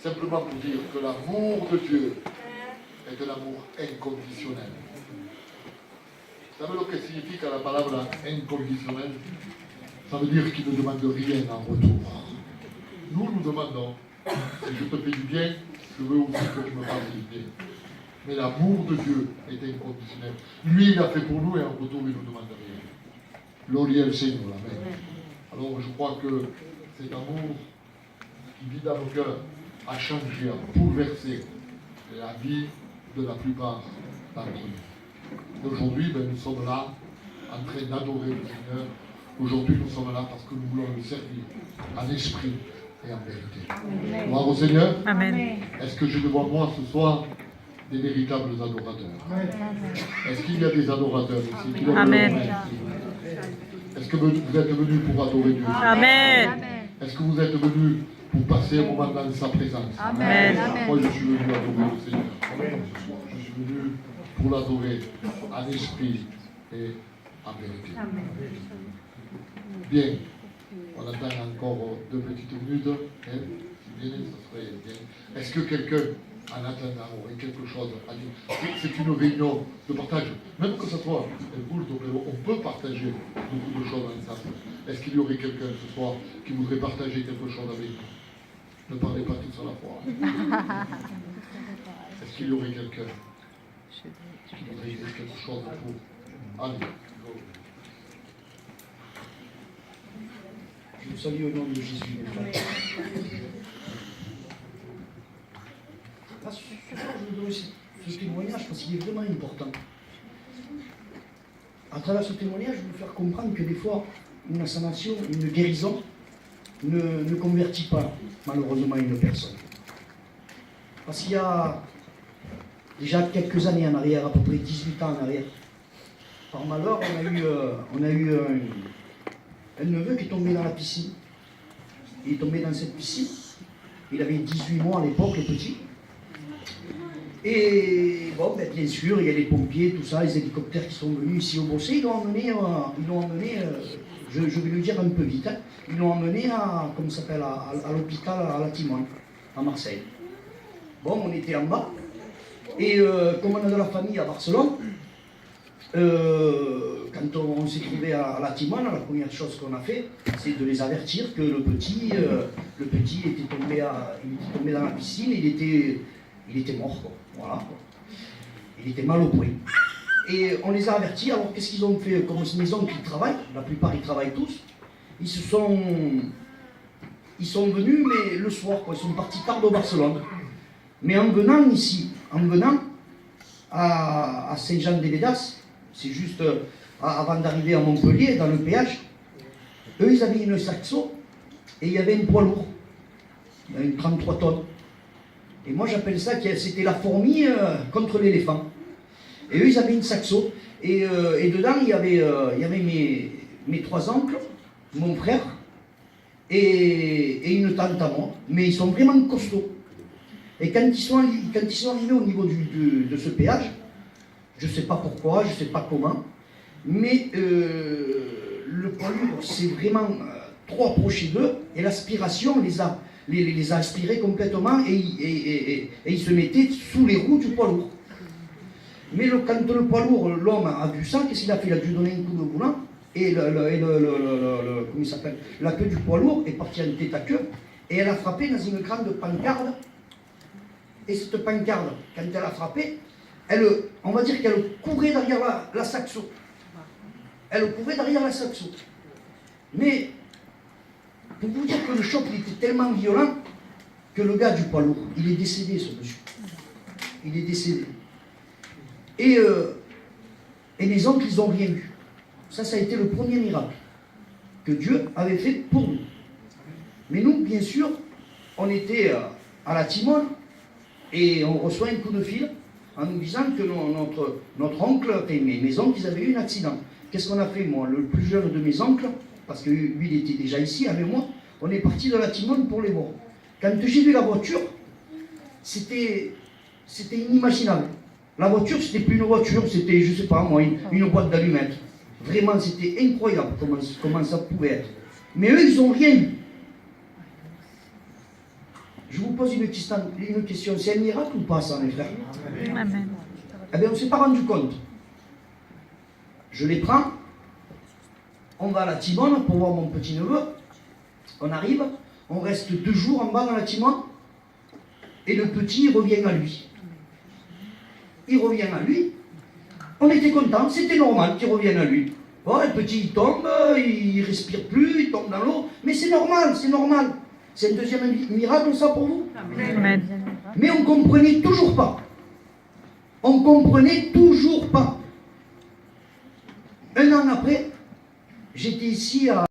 simplement pour dire que l'amour de Dieu est un amour inconditionnel. Vous savez ce que signifie la parole inconditionnel? Ça veut dire qu'il ne demande rien en retour. Nous demandons, si je te fais du bien, je veux aussi que tu me fasses du bien. Mais l'amour de Dieu est inconditionnel. Lui, il a fait pour nous et en retour, il ne nous demande rien. Gloire au Seigneur, amen. Alors je crois que cet amour qui vit dans nos cœurs a changé, a bouleversé la vie de la plupart d'entre nous. Aujourd'hui, nous sommes là en train d'adorer le Seigneur. Aujourd'hui, nous sommes là parce que nous voulons le servir en esprit et en vérité. Gloire au Seigneur. Amen. Est-ce que je devant moi ce soir des véritables adorateurs? Est-ce qu'il y a des adorateurs ici? Amen. Est-ce que vous êtes venus pour adorer Dieu? Amen. Est-ce que vous êtes venus pour passer un moment dans sa présence? Amen. Moi, je suis venu adorer le Seigneur. Je suis venu pour l'adorer en esprit et en vérité. Bien. On attend encore 2 petites minutes. Si bien, ça serait bien. Est-ce que quelqu'un, en attendant, aurait quelque chose à dire? C'est une réunion de partage. Même que ce soit un culte, on peut partager beaucoup de choses ensemble. Est-ce qu'il y aurait quelqu'un ce soir qui voudrait partager quelque chose avec nous? Ne parlez pas tous à la fois. Est-ce qu'il y aurait quelqu'un qui voudrait dire quelque chose pour... Allez. Je vous salue au nom de Jésus. Là, ce soir, je vous donne ce témoignage parce qu'il est vraiment important. À travers ce témoignage, je veux vous faire comprendre que des fois, une sanation, une guérison ne convertit pas malheureusement une personne. Parce qu'il y a déjà quelques années en arrière, à peu près 18 ans en arrière, par malheur, on a eu un neveu qui est tombé dans la piscine. Il est tombé dans cette piscine. Il avait 18 mois à l'époque, le petit. Et bon, bien sûr, il y a les pompiers, tout ça, les hélicoptères qui sont venus ici au Bossé. Ils l'ont emmené, je vais le dire un peu vite, ils l'ont emmené à l'hôpital à la Timone, à Marseille. Bon, on était en bas. Et comme on a de la famille à Barcelone, quand on s'est trouvé à la Timone, la première chose qu'on a fait, c'est de les avertir que le petit était tombé dans la piscine, il était mort, quoi. Voilà. Il était mal au point. Et on les a avertis. Alors qu'est-ce qu'ils ont fait? Comme c'est mes oncles qui travaillent, la plupart ils travaillent tous, ils sont venus, mais le soir, quoi. Ils sont partis tard de Barcelone. Mais en venant ici, à Saint-Jean-de-Védas, c'est juste avant d'arriver à Montpellier, dans le péage, eux ils avaient une saxo et il y avait un poids lourd, une 33 tonnes. Et moi j'appelle ça, c'était la fourmi contre l'éléphant. Et eux ils avaient une saxo. Et dedans il y avait mes 3 oncles, mon frère et une tante à moi. Mais ils sont vraiment costauds. Et quand ils sont arrivés au niveau de ce péage, je ne sais pas pourquoi, je ne sais pas comment, mais le poids lourd s'est vraiment trop approché d'eux et l'aspiration les a aspirés complètement et ils se mettaient sous les roues du poids lourd. Mais quand le poids lourd, l'homme a vu ça, qu'est-ce qu'il a fait? Il a dû donner un coup de volant et comment il s'appelle, la queue du poids lourd est partie en tête à queue et elle a frappé dans une grande pancarde. Et cette pancarde, quand elle a frappé, on va dire qu'elle courait derrière la saxo. Elle courait derrière la saxo. Mais, pour vous dire que le choc il était tellement violent que le gars du poids lourd, il est décédé, ce monsieur. Il est décédé. Et les oncles, ils n'ont rien eu. Ça a été le premier miracle que Dieu avait fait pour nous. Mais nous, bien sûr, on était à la Timone et on reçoit un coup de fil en nous disant que notre oncle, mes oncles, ils avaient eu un accident. Qu'est-ce qu'on a fait, moi, le plus jeune de mes oncles, parce que lui, il était déjà ici avec moi, on est parti de la Timone pour les voir. Quand j'ai vu la voiture, c'était inimaginable. La voiture, c'était plus une voiture, c'était, je sais pas moi, une boîte d'allumettes. Vraiment, c'était incroyable comment ça pouvait être. Mais eux, ils n'ont rien eu. Je vous pose une question. C'est un miracle ou pas ça, mes frères? Amen. Eh bien, on ne s'est pas rendu compte. Je les prends. On va à la Timone pour voir mon petit-neveu. On arrive. On reste 2 jours en bas dans la Timone. Et le petit, il revient à lui. Il revient à lui. On était contents. C'était normal qu'il revienne à lui. Bon, le petit, il tombe. Il respire plus. Il tombe dans l'eau. Mais c'est normal, c'est normal. C'est un deuxième miracle, ça, pour vous? Amen. Mais on ne comprenait toujours pas. On ne comprenait toujours pas. 1 an après, j'étais ici à